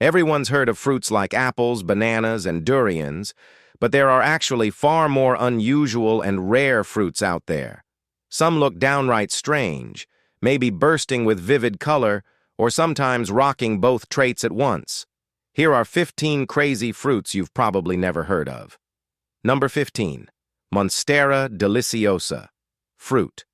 Everyone's heard of fruits like apples, bananas, and durians, but there are actually far more unusual and rare fruits out there. Some look downright strange, maybe bursting with vivid color, or sometimes rocking both traits at once. Here are 15 crazy fruits you've probably never heard of. Number 15. Monstera delissiosa. Fruit.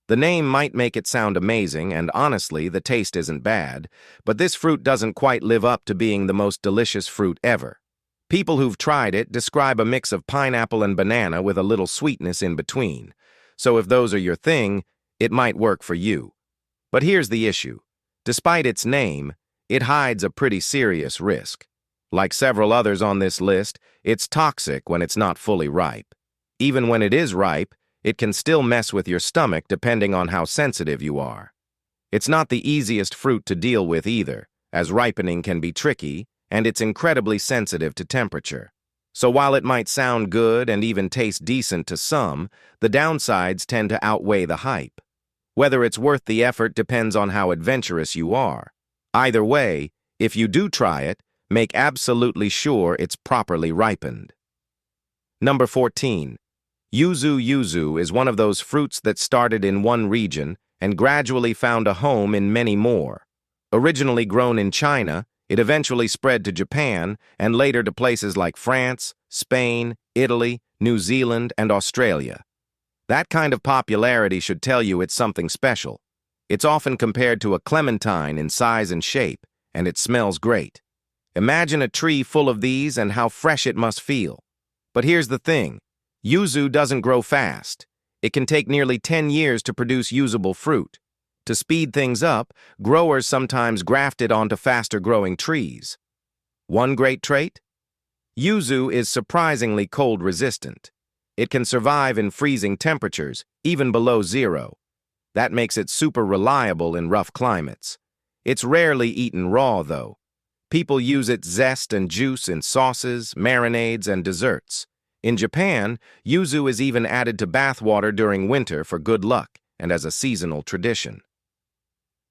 The name might make it sound amazing, and honestly, the taste isn't bad, but this fruit doesn't quite live up to being the most delicious fruit ever. People who've tried it describe a mix of pineapple and banana with a little sweetness in between. So if those are your thing, it might work for you. But here's the issue. Despite its name, it hides a pretty serious risk. Like several others on this list, it's toxic when it's not fully ripe. Even when it is ripe, it can still mess with your stomach depending on how sensitive you are. It's not the easiest fruit to deal with either, as ripening can be tricky, and it's incredibly sensitive to temperature. So while it might sound good and even taste decent to some, the downsides tend to outweigh the hype. Whether it's worth the effort depends on how adventurous you are. Either way, if you do try it, make absolutely sure it's properly ripened. Number 14. Yuzu is one of those fruits that started in one region and gradually found a home in many more. Originally grown in China, it eventually spread to Japan and later to places like France, Spain, Italy, New Zealand, and Australia. That kind of popularity should tell you it's something special. It's often compared to a clementine in size and shape, and it smells great. Imagine a tree full of these and how fresh it must feel. But here's the thing. Yuzu doesn't grow fast. It can take nearly 10 years to produce usable fruit. To speed things up, growers sometimes graft it onto faster-growing trees. One great trait? Yuzu is surprisingly cold-resistant. It can survive in freezing temperatures, even below zero. That makes it super reliable in rough climates. It's rarely eaten raw, though. People use its zest and juice in sauces, marinades, and desserts. In Japan, yuzu is even added to bathwater during winter for good luck and as a seasonal tradition.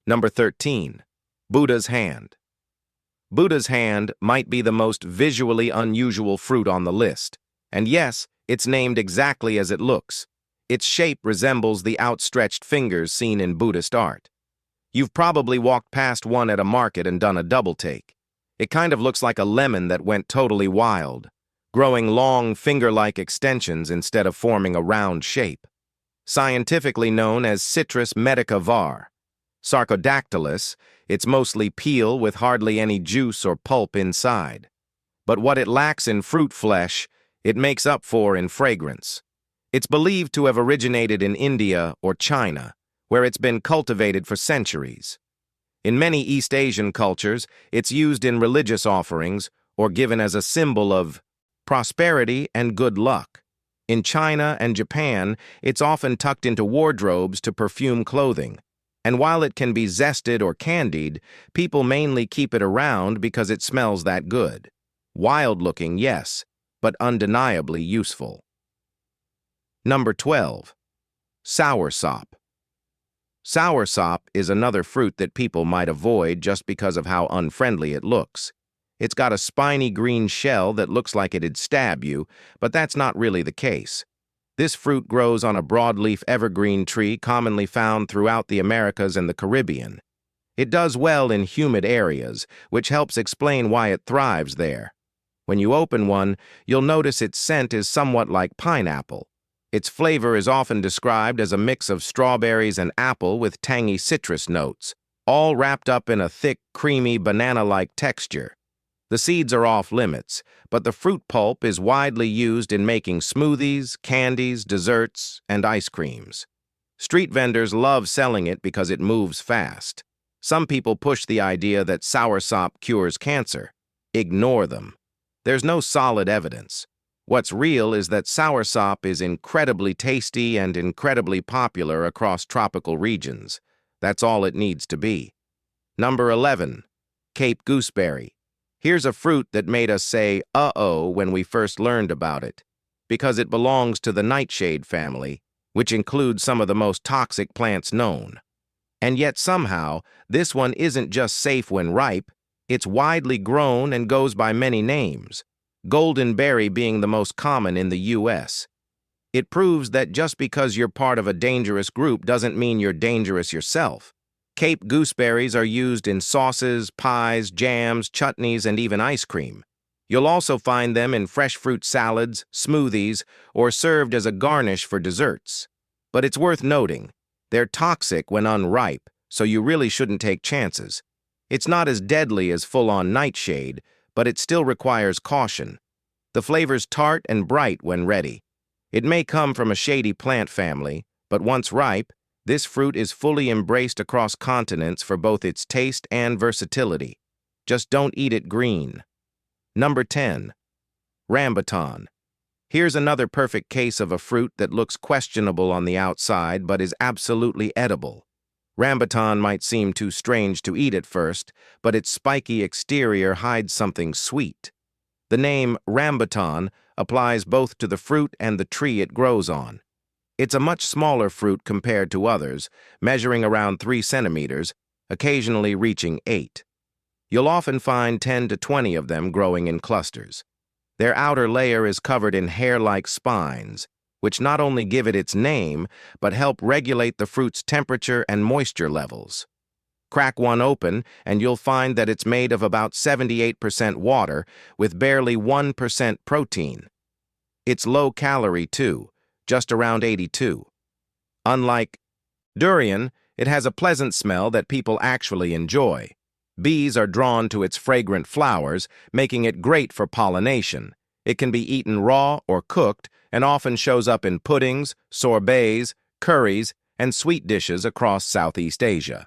Number 13. Buddha's hand. Buddha's hand might be the most visually unusual fruit on the list. And yes, it's named exactly as it looks. Its shape resembles the outstretched fingers seen in Buddhist art. You've probably walked past one at a market and done a double take. It kind of looks like a lemon that went totally wild, growing long finger-like extensions instead of forming a round shape. Scientifically known as Citrus medica var. Sarcodactylus, it's mostly peel with hardly any juice or pulp inside. But what it lacks in fruit flesh, it makes up for in fragrance. It's believed to have originated in India or China, where it's been cultivated for centuries. In many East Asian cultures, it's used in religious offerings or given as a symbol of prosperity and good luck. In China and Japan, it's often tucked into wardrobes to perfume clothing. And while it can be zested or candied, people mainly keep it around because it smells that good. Wild-looking, yes, but undeniably useful. Number 12. Soursop. Soursop is another fruit that people might avoid just because of how unfriendly it looks. It's got a spiny green shell that looks like it'd stab you, but that's not really the case. This fruit grows on a broadleaf evergreen tree commonly found throughout the Americas and the Caribbean. It does well in humid areas, which helps explain why it thrives there. When you open one, you'll notice its scent is somewhat like pineapple. Its flavor is often described as a mix of strawberries and apple with tangy citrus notes, all wrapped up in a thick, creamy, banana-like texture. The seeds are off-limits, but the fruit pulp is widely used in making smoothies, candies, desserts, and ice creams. Street vendors love selling it because it moves fast. Some people push the idea that soursop cures cancer. Ignore them. There's no solid evidence. What's real is that soursop is incredibly tasty and incredibly popular across tropical regions. That's all it needs to be. Number 11. Cape gooseberry. Here's a fruit that made us say, uh-oh, when we first learned about it, because it belongs to the nightshade family, which includes some of the most toxic plants known. And yet somehow, this one isn't just safe when ripe, It's widely grown and goes by many names, golden berry being the most common in the U.S. It proves that just because you're part of a dangerous group doesn't mean you're dangerous yourself. Cape gooseberries are used in sauces, pies, jams, chutneys, and even ice cream. You'll also find them in fresh fruit salads, smoothies, or served as a garnish for desserts. But it's worth noting, they're toxic when unripe, so you really shouldn't take chances. It's not as deadly as full-on nightshade, but it still requires caution. The flavor's tart and bright when ready. It may come from a shady plant family, but once ripe, this fruit is fully embraced across continents for both its taste and versatility. Just don't eat it green. Number 10. Rambbiton. Here's another perfect case of a fruit that looks questionable on the outside but is absolutely edible. Rambbiton might seem too strange to eat at first, but its spiky exterior hides something sweet. The name Rambbiton applies both to the fruit and the tree it grows on. It's a much smaller fruit compared to others, measuring around 3 centimeters, occasionally reaching 8. You'll often find 10 to 20 of them growing in clusters. Their outer layer is covered in hair-like spines, which not only give it its name, but help regulate the fruit's temperature and moisture levels. Crack one open, and you'll find that it's made of about 78% water, with barely 1% protein. It's low-calorie, too, just around 82. Unlike durian, it has a pleasant smell that people actually enjoy. Bees are drawn to its fragrant flowers, making it great for pollination. It can be eaten raw or cooked, and often shows up in puddings, sorbets, curries, and sweet dishes across Southeast Asia.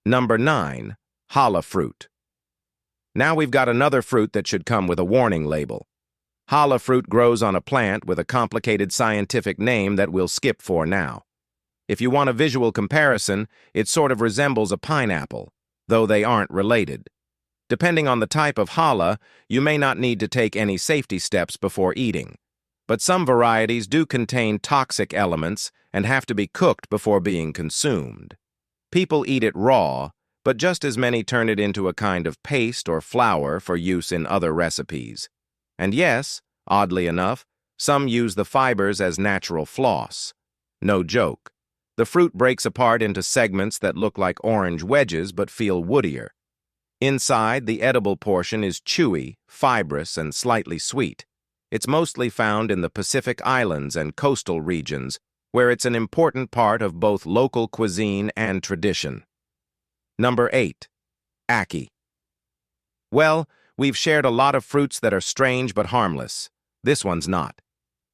Number 9. Halafruit. Now we've got another fruit that should come with a warning label. Halafruit grows on a plant with a complicated scientific name that we'll skip for now. If you want a visual comparison, it sort of resembles a pineapple, though they aren't related. Depending on the type of challah, you may not need to take any safety steps before eating. But some varieties do contain toxic elements and have to be cooked before being consumed. People eat it raw, but just as many turn it into a kind of paste or flour for use in other recipes. And yes, oddly enough, some use the fibers as natural floss. No joke. The fruit breaks apart into segments that look like orange wedges but feel woodier. Inside, the edible portion is chewy, fibrous, and slightly sweet. It's mostly found in the Pacific Islands and coastal regions, where it's an important part of both local cuisine and tradition. Number 8. Ackee. Well, we've shared a lot of fruits that are strange but harmless. This one's not.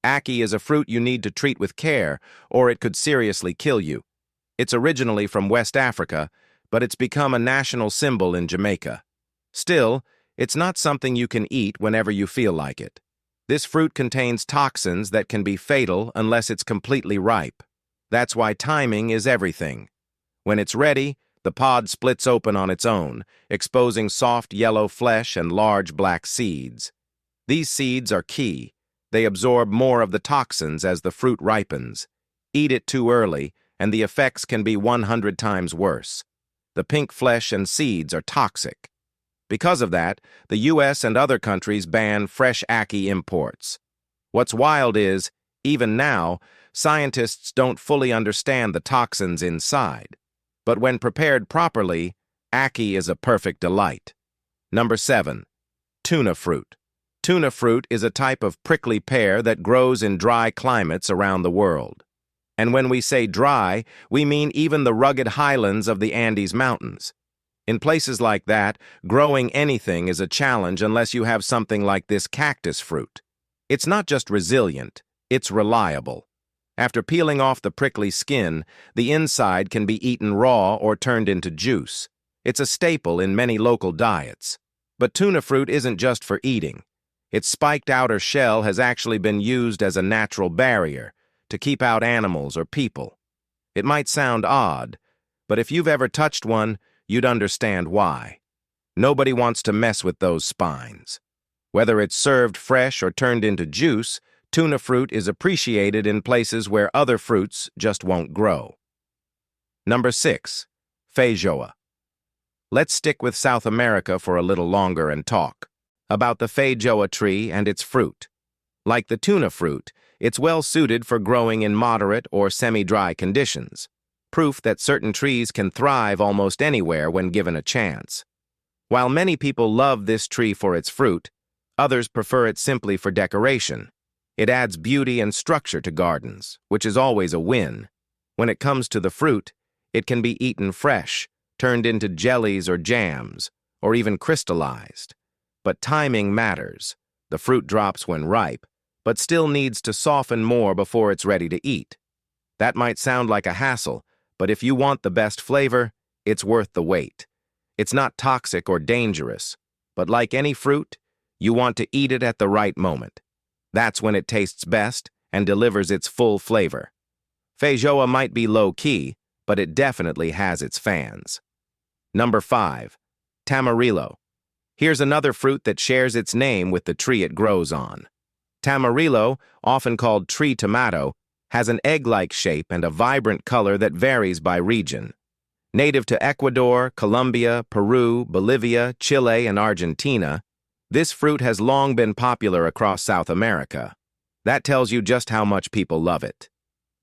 Ackee is a fruit you need to treat with care, or it could seriously kill you. It's originally from West Africa, but it's become a national symbol in Jamaica. Still, it's not something you can eat whenever you feel like it. This fruit contains toxins that can be fatal unless it's completely ripe. That's why timing is everything. When it's ready, the pod splits open on its own, exposing soft yellow flesh and large black seeds. These seeds are key. They absorb more of the toxins as the fruit ripens. Eat it too early, and the effects can be 100 times worse. The pink flesh and seeds are toxic. Because of that, the U.S. and other countries ban fresh ackee imports. What's wild is, even now, scientists don't fully understand the toxins inside. But when prepared properly, ackee is a perfect delight. Number 7. Tunafruit. Tunafruit is a type of prickly pear that grows in dry climates around the world. And when we say dry, we mean even the rugged highlands of the Andes Mountains. In places like that, growing anything is a challenge unless you have something like this cactus fruit. It's not just resilient, it's reliable. After peeling off the prickly skin, the inside can be eaten raw or turned into juice. It's a staple in many local diets. But tunafruit isn't just for eating. Its spiked outer shell has actually been used as a natural barrier to keep out animals or people. It might sound odd, but if you've ever touched one, you'd understand why. Nobody wants to mess with those spines. Whether it's served fresh or turned into juice, tunafruit is appreciated in places where other fruits just won't grow. Number 6. Fohua. Let's stick with South America for a little longer and talk about the Feijoa tree and its fruit. Like the Tunafruit, it's well suited for growing in moderate or semi-dry conditions, proof that certain trees can thrive almost anywhere when given a chance. While many people love this tree for its fruit, others prefer it simply for decoration. It adds beauty and structure to gardens, which is always a win. When it comes to the fruit, it can be eaten fresh, turned into jellies or jams, or even crystallized. But timing matters. The fruit drops when ripe, but still needs to soften more before it's ready to eat. That might sound like a hassle, but if you want the best flavor, it's worth the wait. It's not toxic or dangerous, but like any fruit, you want to eat it at the right moment. That's when it tastes best and delivers its full flavor. Feijoa might be low-key, but it definitely has its fans. Number 5. Tamarillo. Here's another fruit that shares its name with the tree it grows on. Tamarillo, often called tree tomato, has an egg-like shape and a vibrant color that varies by region. Native to Ecuador, Colombia, Peru, Bolivia, Chile, and Argentina, this fruit has long been popular across South America. That tells you just how much people love it.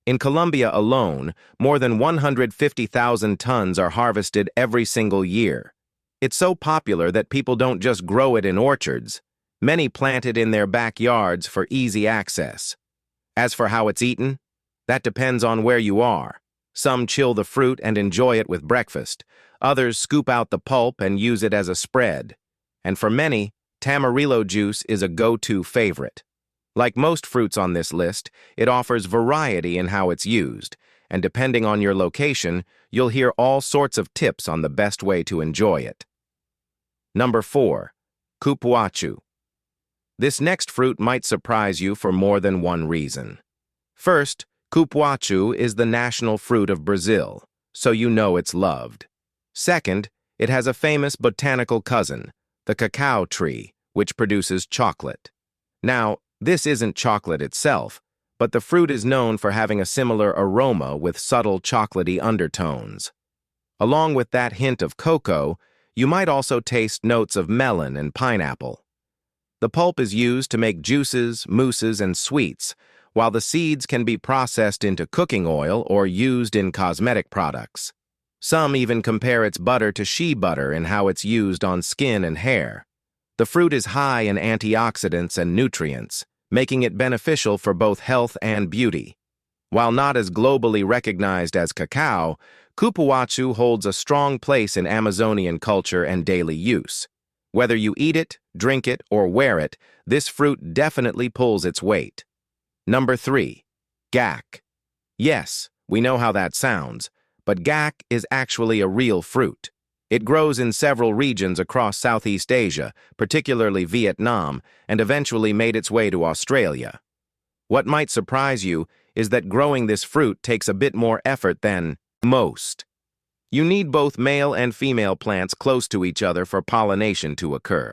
In Colombia alone, more than 150,000 tons are harvested every single year. It's so popular that people don't just grow it in orchards. Many plant it in their backyards for easy access. As for how it's eaten, that depends on where you are. Some chill the fruit and enjoy it with breakfast. Others scoop out the pulp and use it as a spread. And for many, Tamarillo juice is a go-to favorite. Like most fruits on this list, it offers variety in how it's used, and depending on your location, you'll hear all sorts of tips on the best way to enjoy it. Number 4. Kuachu. This next fruit might surprise you for more than one reason. First, Kuachu is the national fruit of Brazil, so you know it's loved. Second, it has a famous botanical cousin, the cacao tree, which produces chocolate. Now, this isn't chocolate itself, but the fruit is known for having a similar aroma with subtle chocolatey undertones. Along with that hint of cocoa, you might also taste notes of melon and pineapple. The pulp is used to make juices, mousses, and sweets, while the seeds can be processed into cooking oil or used in cosmetic products. Some even compare its butter to shea butter in how it's used on skin and hair. The fruit is high in antioxidants and nutrients, making it beneficial for both health and beauty. While not as globally recognized as cacao, Kuachu holds a strong place in Amazonian culture and daily use. Whether you eat it, drink it, or wear it, this fruit definitely pulls its weight. Number 3. Gac. Yes, we know how that sounds, but gac is actually a real fruit. It grows in several regions across Southeast Asia, particularly Vietnam, and eventually made its way to Australia. What might surprise you is that growing this fruit takes a bit more effort than most. You need both male and female plants close to each other for pollination to occur.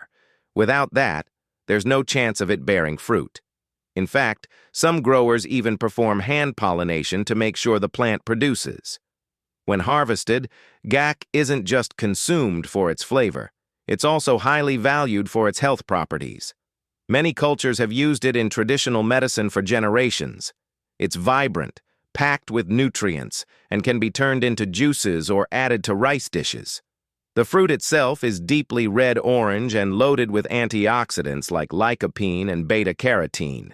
Without that, there's no chance of it bearing fruit. In fact, some growers even perform hand pollination to make sure the plant produces. When harvested, gac isn't just consumed for its flavor. It's also highly valued for its health properties. Many cultures have used it in traditional medicine for generations. It's vibrant, packed with nutrients, and can be turned into juices or added to rice dishes. The fruit itself is deeply red-orange and loaded with antioxidants like lycopene and beta-carotene.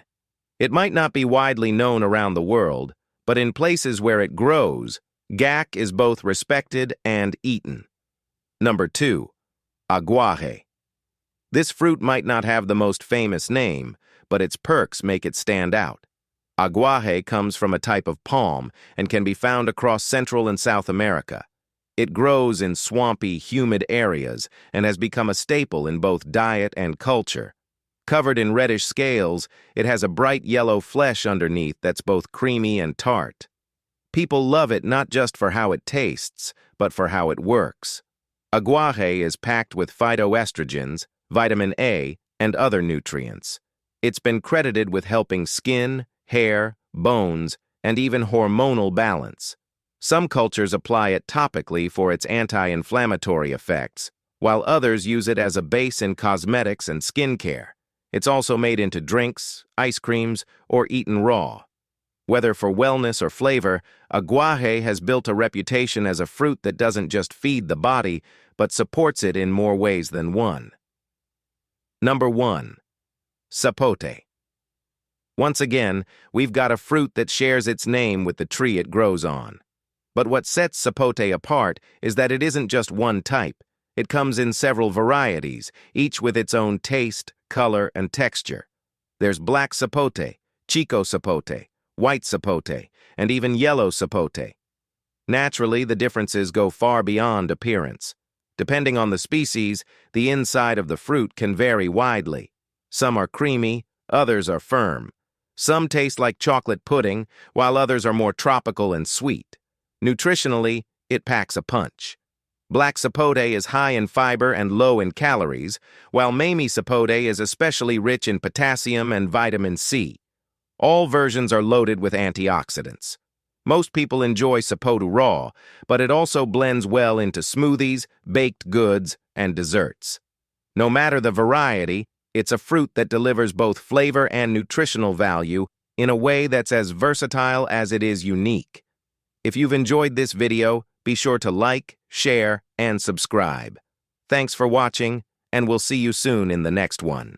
It might not be widely known around the world, but in places where it grows, gac is both respected and eaten. Number 2. Awah. This fruit might not have the most famous name, but its perks make it stand out. Awah comes from a type of palm and can be found across Central and South America. It grows in swampy, humid areas and has become a staple in both diet and culture. Covered in reddish scales, it has a bright yellow flesh underneath that's both creamy and tart. People love it not just for how it tastes, but for how it works. Awah is packed with phytoestrogens, vitamin A, and other nutrients. It's been credited with helping skin, hair, bones, and even hormonal balance. Some cultures apply it topically for its anti-inflammatory effects, while others use it as a base in cosmetics and skincare. It's also made into drinks, ice creams, or eaten raw. Whether for wellness or flavor, Awah has built a reputation as a fruit that doesn't just feed the body, but supports it in more ways than one. Number 1. Sapote. Once again, we've got a fruit that shares its name with the tree it grows on. But what sets Sapote apart is that it isn't just one type. It comes in several varieties, each with its own taste, color, and texture. There's black sapote, chico sapote, white sapote, and even yellow sapote. Naturally, the differences go far beyond appearance. Depending on the species, the inside of the fruit can vary widely. Some are creamy, others are firm. Some taste like chocolate pudding, while others are more tropical and sweet. Nutritionally, it packs a punch. Black sapote is high in fiber and low in calories, while Mamey sapote is especially rich in potassium and vitamin C. All versions are loaded with antioxidants. Most people enjoy sapote raw, but it also blends well into smoothies, baked goods, and desserts. No matter the variety, it's a fruit that delivers both flavor and nutritional value in a way that's as versatile as it is unique. If you've enjoyed this video, be sure to like, share, and subscribe. Thanks for watching, and we'll see you soon in the next one.